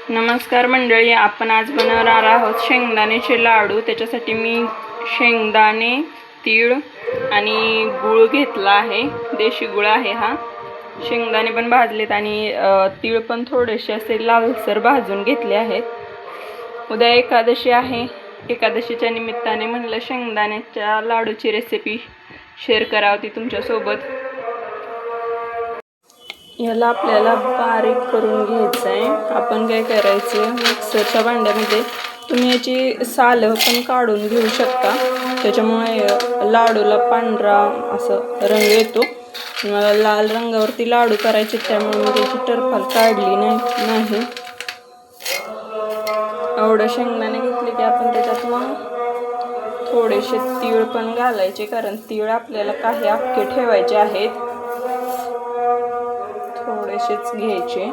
नमस्कार मंडळी, आपण आज बनवणार आहोत शेंगदाण्याचे लाडू। त्याच्यासाठी मी शेंगदाणे, तीळ आणि गूळ घेतला आहे। देशी गूळ आहे हा। शेंगदाणे पण भाजलेत आणि तीळ पण थोडेसे असे लालसर भाजून घेतले आहेत। उद्या एकादशी आहे। एकादशीच्या निमित्ताने म्हणलं शेंगदाण्याच्या लाडूची रेसिपी शेअर करावी तुमच्यासोबत। याला आपल्याला बारीक करून घ्यायचं आहे। आपण काय करायचं, मिक्सरच्या भांड्यामध्ये तुम्ही याची साल पण काढून घेऊ शकता, त्याच्यामुळे लाडूला पांढरा असं रंग येतो। मला लाल रंगावरती लाडू करायचे, त्यामुळे मी त्याची टरफल काढली नाही। एवढं शेंगदाणे घेतले की आपण त्याच्यात मग थोडेसे तीळ पण घालायचे, कारण तीळ आपल्याला काही अख्खे ठेवायचे आहेत। थोडेसेच घ्यायचे।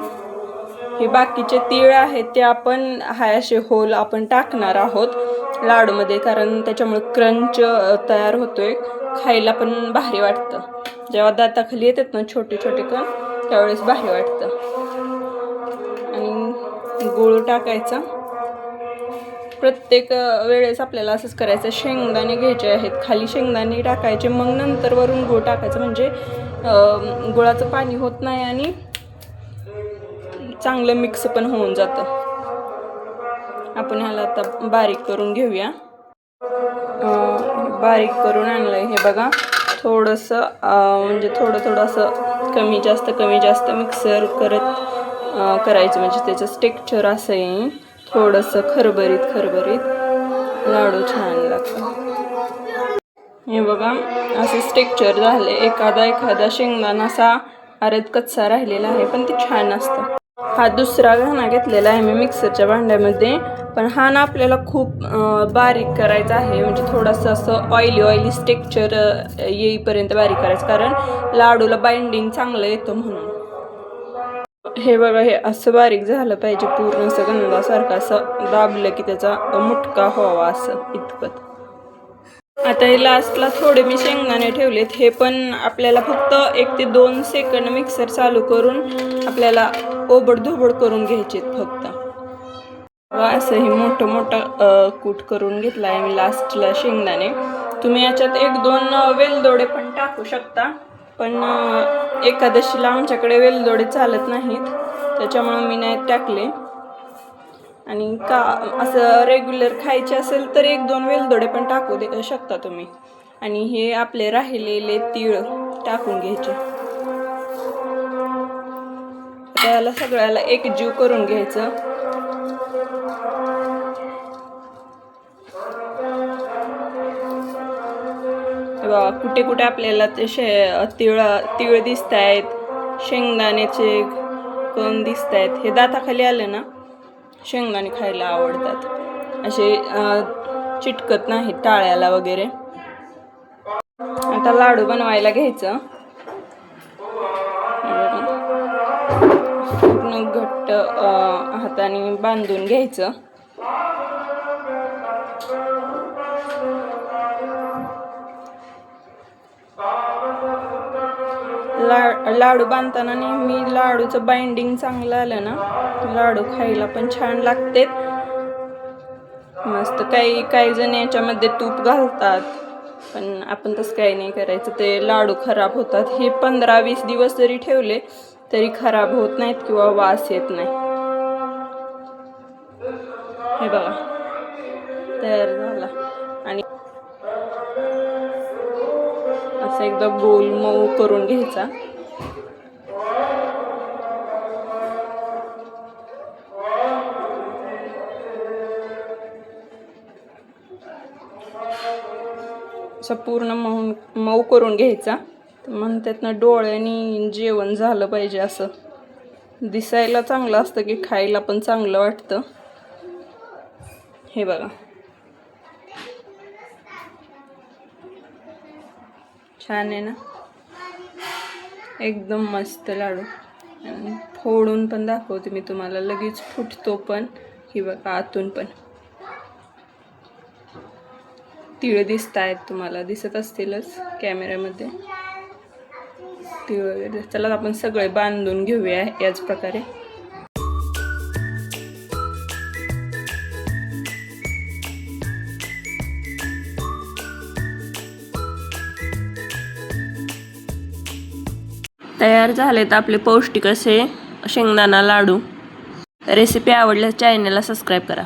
हे बाकीचे तीळ आहेत ते आपण असे होल आपण टाकणार आहोत लाडूमध्ये, कारण त्याच्यामुळे क्रंच तयार होतोय, खायला पण भारी वाटतं। जेव्हा दाताखाली येतात ना छोटे छोटे कण, त्यावेळेस भारी वाटतं। आणि गूळ टाकायचा। प्रत्येक वेळेस आपल्याला असंच करायचं, शेंगदाणे घ्यायचे आहेत, खाली शेंगदाणे टाकायचे, मग नंतर वरून गूळ टाकायचं, म्हणजे गुळाचं पाणी होत नाही आणि चांगलं मिक्स पण होऊन जातं। आपण ह्याला आता बारीक करून घेऊया। बारीक करून आणलंय हे बघा। थोडंसं म्हणजे थोडं असं कमी जास्त मिक्सर करत करायचं, म्हणजे त्याचं टेक्स्चर असं येईल। थोडंसं खरबरीत लाडू छान लागतं। हे बघा असं टेक्स्चर झाले। एखादा शेंगदाणा असा अर्ध कच्चा राहिलेला आहे, पण ते छान असतं। हा दुसरा घाणा घेतलेला आहे मी मिक्सरच्या भांड्यामध्ये, पण हा ना आपल्याला खूप बारीक करायचा आहे, म्हणजे थोडंसं असं ऑइली टेक्स्चर येईपर्यंत बारीक करायचं, कारण लाडूला बाइंडिंग चांगलं येतं म्हणून। हे बघा, हे असं बारीक झालं पाहिजे, पूर्ण असं गंधासारखं असं दाबलं की त्याचा मुटका व्हावा, असं इतपत। आता हे लास्टला थोडे मी शेंगदाणे ठेवलेत, हे पण आपल्याला फक्त 1 ते 2 सेकंद मिक्सर चालू करून आपल्याला ओबडधोबड करून घ्यायचे फक्त। असं हे मोठं कूट करून घेतला आहे मी लास्टला शेंगदाणे। तुम्ही याच्यात 1-2 वेलदोडे पण टाकू शकता, पण एकादशीला आमच्याकडे वेलदोडे चालत नाहीत, त्याच्यामुळे मी नाही टाकले। आणि का असं रेग्युलर खायचे असेल तर 1-2 वेलदोडे पण टाकू शकता तुम्ही। आणि हे आपले राहिलेले तीळ टाकून घ्यायचे। त्याला सगळ्याला एकजीव करून घ्यायचं। कुठे आपल्याला ते तीळ दिसत आहेत, शेंगदाण्याचे कण दिसत आहेत। हे दाताखाली आले ना, शेंगदाणे खायला आवडतात, असे चिटकत नाही टाळ्याला वगैरे। आता लाडू बनवायला घ्यायचं। पूर्ण घट्ट हाताने बांधून घ्यायचं। लाडू बांधताना नेहमी लाडूचं बाइंडिंग चांगलं आलं ना, लाडू खायला पण छान लागतात मस्त। काही जण याच्यामध्ये तूप घालतात, पण आपण तसं काही नाही करायचं, ते लाडू खराब होतात। हे 15-20 दिवस जरी ठेवले तरी खराब होत नाहीत किंवा वास येत नाही। हे बघा तयार झाला। आणि असं एकदा गोल मऊ करून घ्यायचा। असं पूर्ण मऊ करून घ्यायचा। म्हणतात ना, डोळ्यांनी जेवण झालं पाहिजे, असं दिसायला चांगलं असतं की खायला पण चांगलं वाटतं। हे बघा छान आहे ना, एकदम मस्त लाडू। फोडून पण दाखवते मी तुम्हाला, लगेच फुटतो पण। ही बघा आतून पण तीळ दिसत आहेत, तुम्हाला दिसत असतीलच कॅमेऱ्यामध्ये तीळ वगैरे। चला आपण सगळे बांधून घेऊया याच प्रकारे। तयार झालेत आपले पौष्टिक असे शेंगदाणा लाडू. रेसिपी आवडल्यास चॅनलला सबस्क्राईब करा.